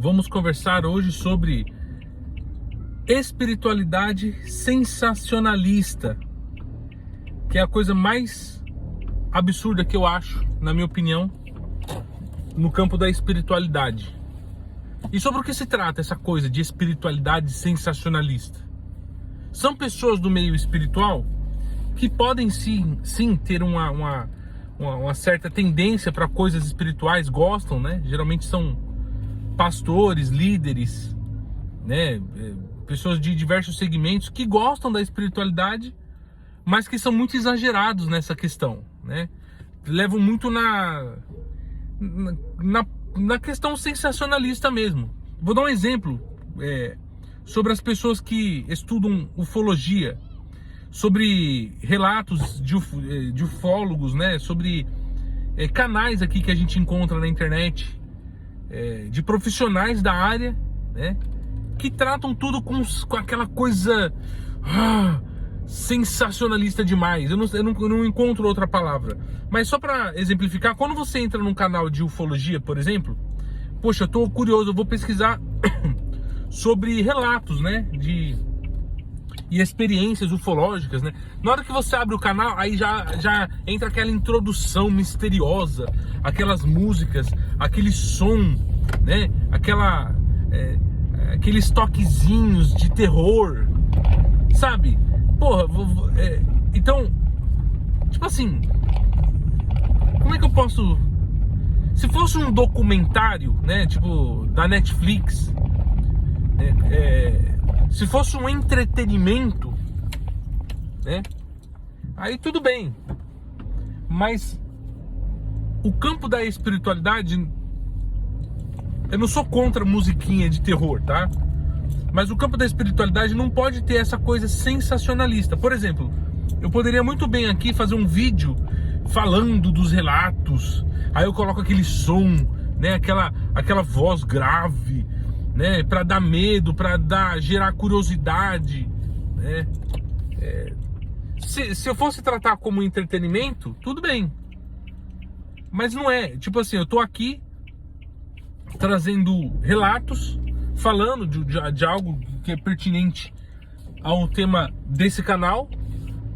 Vamos conversar hoje sobre espiritualidade sensacionalista, que é a coisa mais absurda que eu acho, na minha opinião, no campo da espiritualidade. E sobre o que se trata essa coisa de espiritualidade sensacionalista? São pessoas do meio espiritual que podem sim ter uma certa tendência para coisas espirituais, gostam, né? Geralmente são pastores, líderes, né? Pessoas de diversos segmentos que gostam da espiritualidade, mas que são muito exagerados nessa questão, né? Levam muito na questão sensacionalista mesmo. Vou dar um exemplo sobre as pessoas que estudam ufologia, sobre relatos de ufólogos, né? Sobre canais aqui que a gente encontra na internet, de profissionais da área, né? Que tratam tudo com aquela coisa sensacionalista demais. Eu não encontro outra palavra. Mas só para exemplificar, quando você entra num canal de ufologia, por exemplo, poxa, eu tô curioso, eu vou pesquisar sobre relatos, né, e experiências ufológicas, né? Na hora que você abre o canal, aí já entra aquela introdução misteriosa, aquelas músicas, aquele som, né? Aqueles toquezinhos de terror, sabe? Porra, então, tipo assim, como é que eu posso... Se fosse um documentário, né, tipo, da Netflix, se fosse um entretenimento, né, aí tudo bem. Mas o campo da espiritualidade, eu não sou contra musiquinha de terror, tá? Mas o campo da espiritualidade não pode ter essa coisa sensacionalista. Por exemplo, eu poderia muito bem aqui fazer um vídeo falando dos relatos. Aí eu coloco aquele som, né, aquela voz grave, né, para dar medo, para gerar curiosidade, né? Se eu fosse tratar como entretenimento, tudo bem. Mas não é. Tipo assim, eu tô aqui trazendo relatos, falando de algo que é pertinente ao tema desse canal.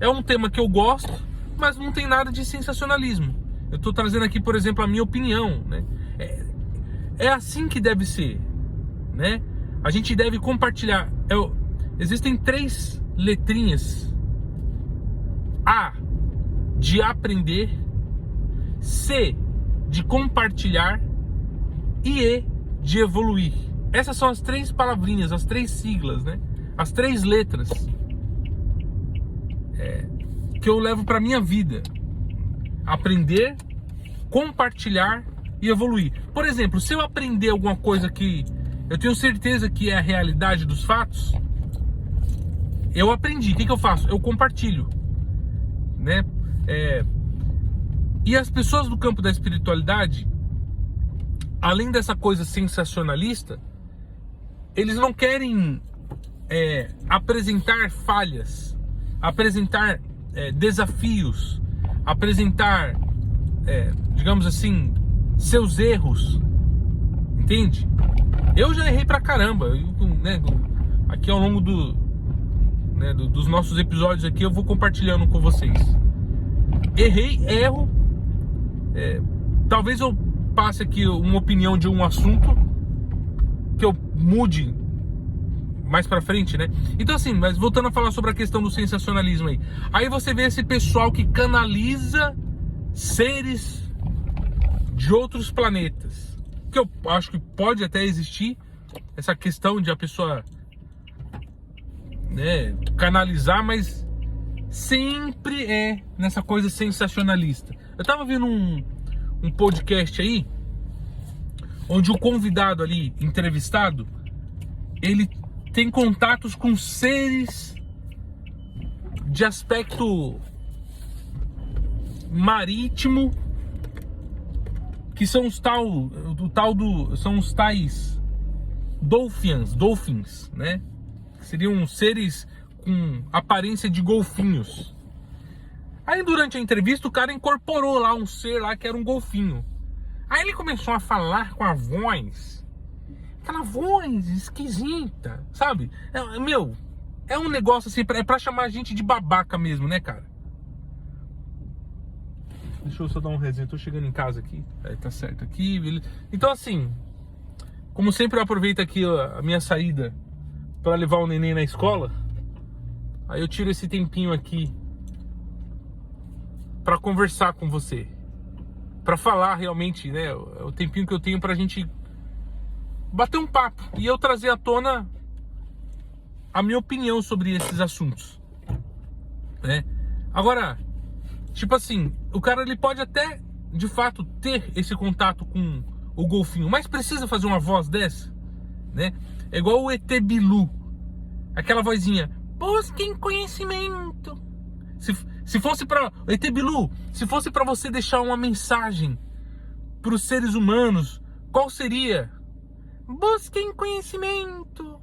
É um tema que eu gosto, mas não tem nada de sensacionalismo. Eu tô trazendo aqui, por exemplo, a minha opinião, né? É assim que deve ser, né? A gente deve compartilhar. Existem 3 letrinhas: A, de aprender; C, de compartilhar; e E, de evoluir. Essas são as 3 palavrinhas, as 3 siglas, né? As 3 letras que eu levo para minha vida: aprender, compartilhar e evoluir. Por exemplo, se eu aprender alguma coisa que eu tenho certeza que é a realidade dos fatos, eu aprendi. O que eu faço? Eu compartilho, né? E as pessoas do campo da espiritualidade, além dessa coisa sensacionalista, eles não querem apresentar falhas, apresentar desafios, apresentar, digamos assim, seus erros, entende? Eu já errei pra caramba, né? Aqui ao longo dos nossos episódios aqui, eu vou compartilhando com vocês. Errei, erro. Talvez eu passe aqui uma opinião de um assunto que eu mude mais pra frente, né? Então assim, mas voltando a falar sobre a questão do sensacionalismo aí você vê esse pessoal que canaliza seres de outros planetas, que eu acho que pode até existir essa questão de a pessoa, né, canalizar, mas sempre nessa coisa sensacionalista. Eu tava vendo um podcast aí, onde o convidado ali, entrevistado, ele tem contatos com seres de aspecto marítimo, que são são os tais dolphins, né? Seriam seres com aparência de golfinhos. Aí durante a entrevista o cara incorporou lá um ser lá que era um golfinho. Aí ele começou a falar com a voz aquela voz esquisita, sabe? É um negócio assim, é pra chamar a gente de babaca mesmo, né, cara? Deixa eu só dar um resenha, tô chegando em casa aqui, aí tá certo aqui, beleza. Então assim, como sempre eu aproveito aqui a minha saída para levar o neném na escola, aí eu tiro esse tempinho aqui para conversar com você, para falar realmente, né, o tempinho que eu tenho pra gente bater um papo e eu trazer à tona a minha opinião sobre esses assuntos, né? Agora, tipo assim, o cara ele pode até, de fato, ter esse contato com o golfinho, mas precisa fazer uma voz dessa, né? É igual o ET Bilu, aquela vozinha, busquem conhecimento. Se fosse para ET Bilu, se fosse para você deixar uma mensagem para os seres humanos, qual seria? Busquem conhecimento.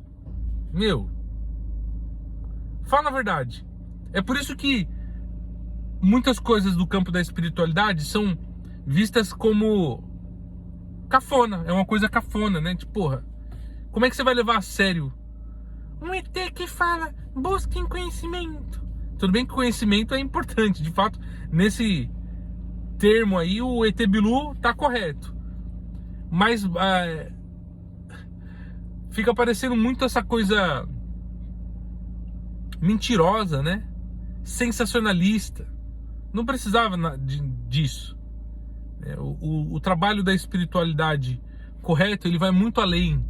Fala a verdade. É por isso que muitas coisas do campo da espiritualidade são vistas como cafona. É uma coisa cafona, né? Tipo, porra, como é que você vai levar a sério um ET que fala, busquem conhecimento? Tudo bem que conhecimento é importante, de fato, nesse termo aí o ET Bilu tá correto. Mas fica parecendo muito essa coisa mentirosa, né? Sensacionalista. Não precisava disso. O trabalho da espiritualidade correto, ele vai muito além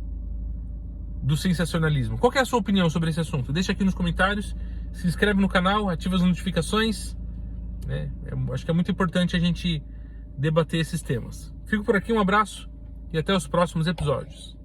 do sensacionalismo. Qual que é a sua opinião sobre esse assunto? Deixa aqui nos comentários, se inscreve no canal, ativa as notificações, né? Acho que é muito importante a gente debater esses temas. Fico por aqui, um abraço e até os próximos episódios.